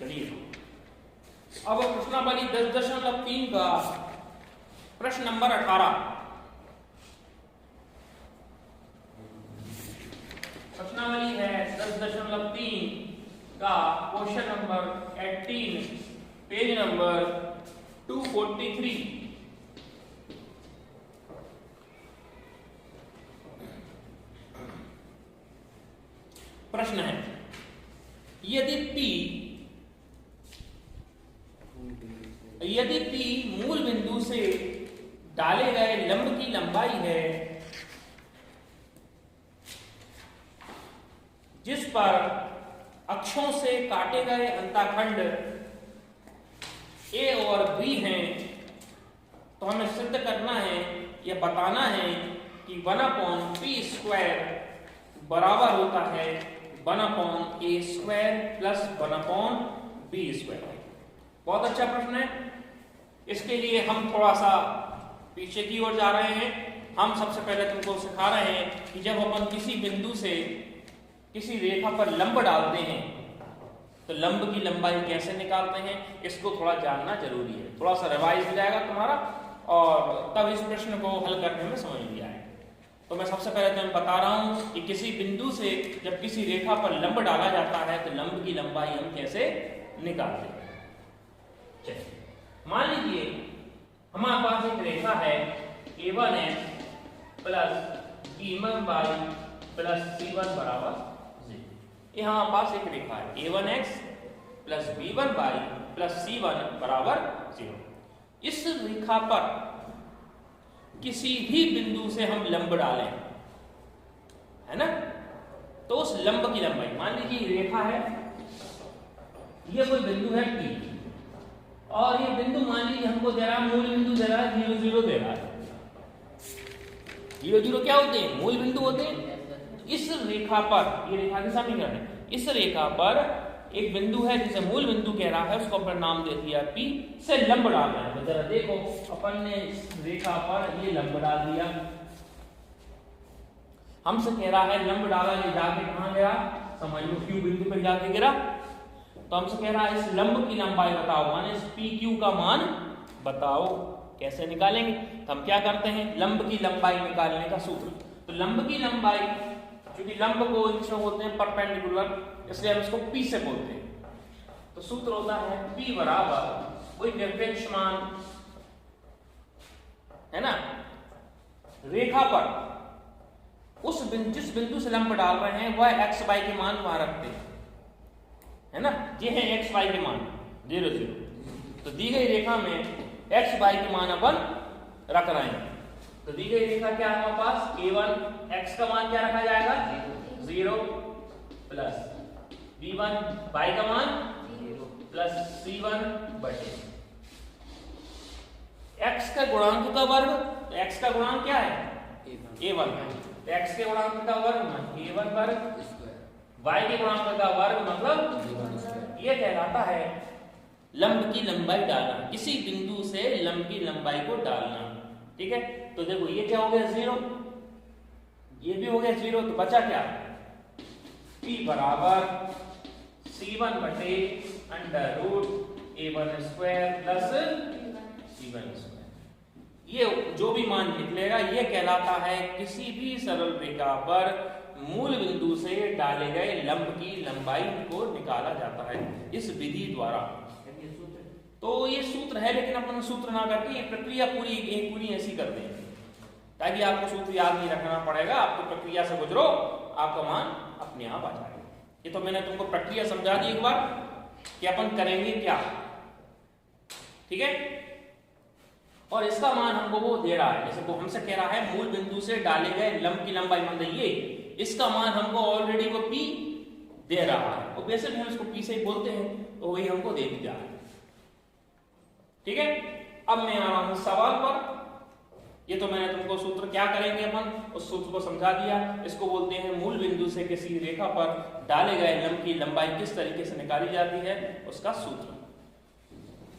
चलिए अब प्रश्नावली 10.3 का प्रश्न नंबर 18। प्रश्नावली है 10.3 का क्वेश्चन नंबर 18, पेज नंबर 243। प्रश्न है यदि P मूल बिंदु से डाले गए लंब की लंबाई है जिस पर अक्षों से काटे गए अंतःखंड A और B हैं, तो हमें सिद्ध करना है या बताना है कि 1/p² बराबर होता है 1/a² प्लस 1/b²। बहुत अच्छा प्रश्न है। इसके लिए हम थोड़ा सा पीछे की ओर जा रहे हैं। हम सबसे पहले तुमको सिखा रहे हैं कि जब अपन किसी बिंदु से किसी रेखा पर लंब डालते हैं तो लंब की लंबाई कैसे निकालते हैं, इसको थोड़ा जानना जरूरी है। थोड़ा सा रिवाइज हो जाएगा तुम्हारा और तब इस प्रश्न को हल करने में समझ में आएगा। तो मैं सबसे पहले तुम्हें बता रहा हूं कि किसी बिंदु से जब किसी रेखा पर लंब डाला जाता है तो लंब की लंबाई हम कैसे निकालते हैं। चलिए मान लीजिए हमारे पास एक रेखा है a1x plus b1y plus c1 बराबर 0। ये हमारे पास एक रेखा है a1x plus b1y plus c1 बराबर 0। इस रेखा पर किसी भी बिंदु से हम लंब डालें, है ना, तो उस लंब की लंबाई, मान लीजिए रेखा है, ये कोई बिंदु है P और ये बिंदु मान लीजिए हमको दे रहा है, मूल बिंदु दे रहा है 0 0 दे रहा है। 0 0 क्या होते हैं? मूल बिंदु होते हैं। इस रेखा पर, ये रेखा की समीकरण है, इस रेखा पर एक बिंदु है जिसे मूल बिंदु कह रहा है, उसको अपन नाम दे दिया P, से लंब डालना है। तो जरा देखो अपन ने इस रेखा पर ये लंब डाल दिया। हमसे कह रहा है लंब डाला, ये जाके कहां गिरा, समझ लो Q बिंदु पर जाके गिरा। तो हमसे कह रहा है इस लंब की लंबाई बताओ, माने इस PQ का मान बताओ। कैसे निकालेंगे? तो हम क्या करते हैं, लंब की लंबाई निकालने का सूत्र। तो लंब की लंबाई, क्योंकि लंब को इंग्लिश में बोलते हैं परपेंडिकुलर, इसलिए हम इसको P से बोलते हैं। तो सूत्र होता है P बराबर कोई निरपेक्ष मान, है ना, रेखा पर उस जिस बिंदु से लंब डाल रहे हैं वह x y के मान वहां रखते हैं, है ना। ये है x y के मान 0 0। तो दी गई रेखा में x y के मान अपन रख रहे हैं। तो दी गई रेखा क्या है हमारे पास, a1 x का मान क्या रखा जाएगा 0 प्लस b1 y का मान 0 प्लस c1 बटे x का गुणांक का वर्ग। तो x का गुणांक क्या है a1, तो x के गुणांक का वर्ग a1 वर्ग, y के गुणांक का वर्ग मतलब ये कहलाता है लंब की लंबाई डालना, किसी बिंदु से लंब की लंबाई को डालना। ठीक है, तो देखो ये क्या हो गया 0, ये भी हो गया 0, तो बचा क्या, P बराबर c1 बटे √a1² प्लस c1²। ये जो भी मान निकलेगा ये कहलाता है किसी भी सरल रेखा पर मूल बिंदु से डाले गए लंब की लंबाई को निकाला जाता है इस विधि द्वारा। तो ये सूत्र है, लेकिन अपन सूत्र ना करके ये प्रक्रिया पूरी ऐसी कर दें ताकि आपको सूत्र याद नहीं रखना पड़ेगा। आप तो प्रक्रिया से गुजरो, आपका मान अपने आप आ जाएगा। ये तो मैंने तुमको प्रक्रिया समझा दी एक बार कि अपन करेंगे क्या, ठीक है। और इसका मान हमको वो दे रहा है, जैसे वो हमसे कह रहा है मूल बिंदु से डाले गए लंब की लंबाई, मतलब ये इसका मान हमको ऑलरेडी वो P दे रहा है, और वैसे भी हम इसको P से ही बोलते हैं, तो वही हमको दे दिया है। ठीक है, अब मैं आ रहा हूं सवाल पर। ये तो मैंने तुमको सूत्र क्या करेंगे अपन, उस सूत्र को समझा दिया। इसको बोलते हैं मूल बिंदु से किसी रेखा पर डाले गए लंब की लंबाई किस तरीके से निकाली जाती है, उसका सूत्र।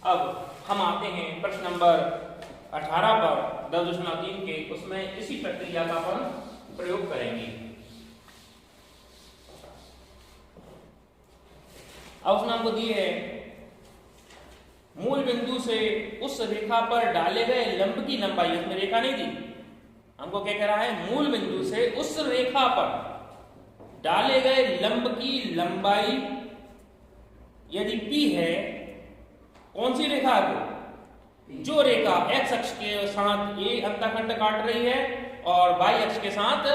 अब हम आते हैं प्रश्न नंबर 18 पर 10.3 के, उसमें इसी प्रक्रिया का अपन प्रयोग करेंगे। अब उसने हमको दिए है मूल बिंदु से उस रेखा पर डाले गए लंब की लंबाई, उसमें रेखा नहीं दी, हमको क्या कह रहा है, मूल बिंदु से उस रेखा पर डाले गए लंब की लंबाई यदि p है, कौन सी रेखा है, जो रेखा x अक्ष के साथ a अंतःखंड काट रही है और y अक्ष के साथ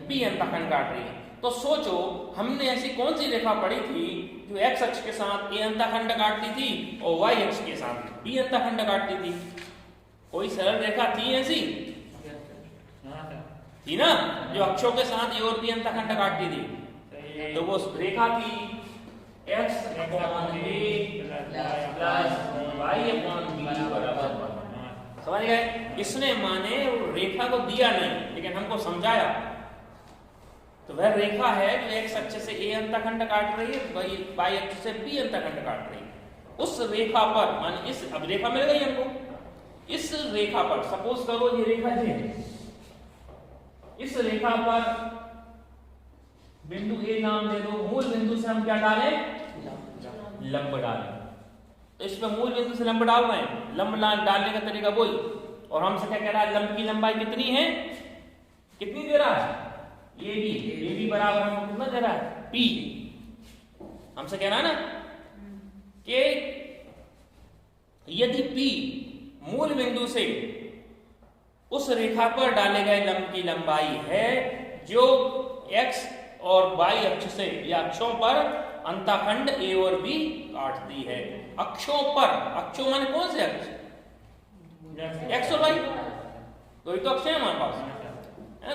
b अंतःखंड काट रही है। तो सोचो हमने ऐसी कौन सी रेखा पढ़ी थी जो x अक्ष के साथ a अंतःखंड काटती थी और y अक्ष के साथ b अंतःखंड काटती थी? कोई सरल रेखा थी ऐसी? थी ना, जो अक्षों के साथ a और b अंतःखंड काटती थी। तो वो रेखा थी x upon a plus y upon b बराबर 1। समझ गए? इसने माने रेखा को दिया नहीं लेकिन हमको समझाया। तो वह रेखा है जो x अक्ष से a अंतःखंड काट रही है, y अक्ष से b अंतःखंड काट रही है। उस रेखा पर माने इस, अब रेखा मिल गई हमको, इस रेखा पर सपोज करो ये रेखा जी है, इस रेखा पर बिंदु a नाम दे दो, मूल बिंदु से हम क्या डालें, लंब डालें। तो इसमें मूल बिंदु से लंब डाल रहे हैं, लंब डालने का तरीका वही, और हमसे क्या कह रहा है, लंब की लंबाई कितनी है, कितनी दे रहा है, ए बी बराबर हमको कितना दे रहा है, p। हमसे कह रहा है ना कि यदि p मूल बिंदु से उस रेखा पर डाले गए लंब की लंबाई है जो x और y अक्ष से या अक्षों पर अंतःखंड a और b काटती है। अक्षों पर, अक्षों माने कौन से अक्ष, x और y, तो ये तो अक्ष है हमारे पास है।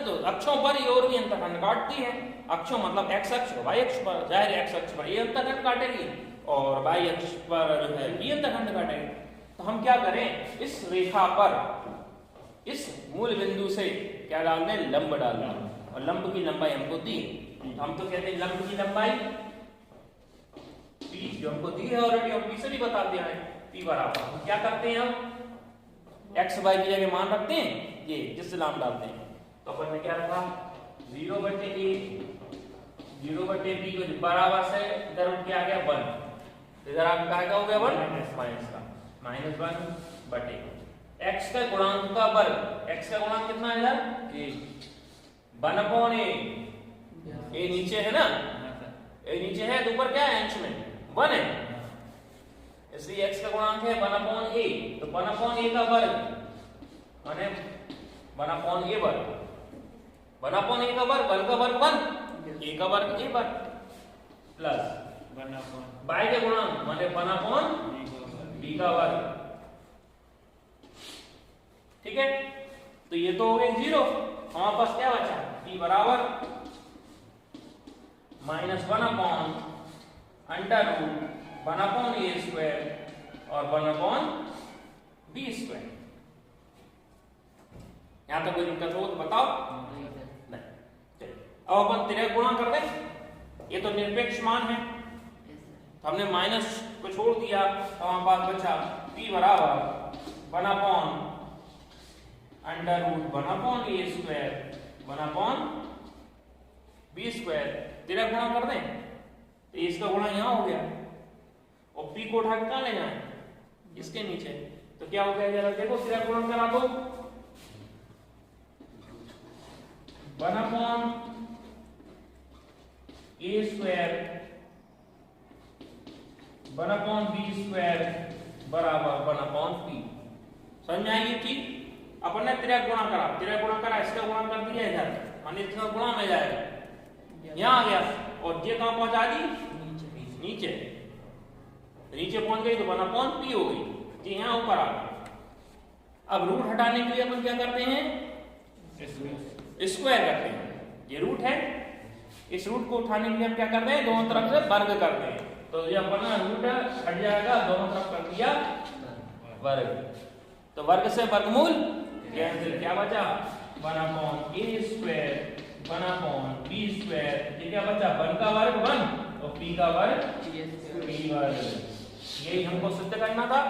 तो अक्षों पर a और b अंतःखंड काटती है। अक्षों मतलब x अक्ष और y अक्ष पर, जाहिर x अक्ष पर a अंतःखंड काटेगी और y अक्ष पर जो है b अंतःखंड काटेगी। तो हम क्या करें, इस रेखा पर इस मूल बिंदु से क्या डाल दें, लंब डाल दें, और लंब की लंबाई हमको दी। तो हम तो कहते हैं लंब की लंबाई p जो हमको दी है ऑलरेडी, और p से भी बता दिया है, p बराबर हम क्या करते हैं, हम x y की जगह मान रखते हैं, ये जिससे नाम डालते हैं। तो अपन ने क्या रखा, 0/a 0/b को बराबर से इधर उठ के आ गया 1, इधर आपका क्या हो गया 1 माइनस का -1/a। x का गुणांक का वर्ग, x का गुणांक कितना है इधर, 1/a, a नीचे है ना, a नीचे है तो ऊपर क्या है, अंश में 1 है, इसलिए x का गुणांक है 1/a। तो 1/a का वर्ग माने 1/a वर्ग, 1/a का वर्ग, 1 का वर्ग 1, a का वर्ग a वर्ग प्लस y के गुणांक माने 1/b का वर्ग। ठीक है, तो ये तो हो गए 0। हमारे पास क्या बचा, p बराबर -1/√1/a स्क्वायर और 1/b स्क्वायर। यहां तक कोई दिक्कत हो तो बताओ, नहीं। अब अपन तिर्यक गुणा कर दें, ये तो निरपेक्ष मान है, तो हमने माइनस को छोड़ दिया, तो हमारे पास बचा p बराबर 1/√1/a स्क्वायर 1/b स्क्वायर। तिर्यक गुणा कर दें तो इसका गुणा यहां हो गया और p को उठा के कहां ले जाए, इसके नीचे। तो क्या हो गया, जरा देखो, तिर्यक गुणा करा दो, 1/a स्क्वायर 1/b स्क्वायर बराबर 1/p। समझ में आई ये चीज? अपन ने तिर्यक गुणा करा, तिर्यक गुणा करा, इसका गुणा कर दिया इधर, माने इसका गुणा में जाएगा, यहाँ आ गया, और ये कहां पहुंचा दी, नीचे, नीचे पहुंच गई तो 1/p हो गई, जी यहाँ ऊपर आ गई। अब रूट हटाने के लिए अपन क्या करते हैं, स्क्वायर करते हैं, ये रूट है, इस रूट को उठाने के लिए हम क्या करते हैं, दोनों तरफ से वर्ग करते हैं। तो ये अपना रूट हट जाएगा, दोनों तरफ कर दिया वर्ग, तो वर्ग से वर्गमूल कैंसिल, क्या बचा 1/a स्क्वायर 1/b स्क्वायर, ये क्या बचा, 1 का वर्ग 1 और p का वर्ग p वर्ग। यही हमको सिद्ध करना था।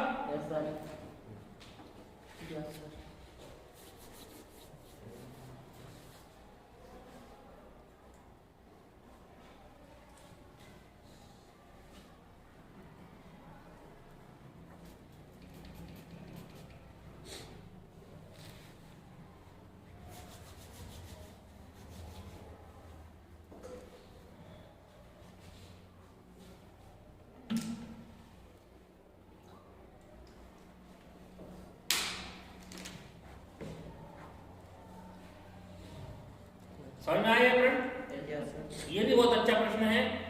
समझ में आया फ्रेंड? ये भी बहुत अच्छा प्रश्न है।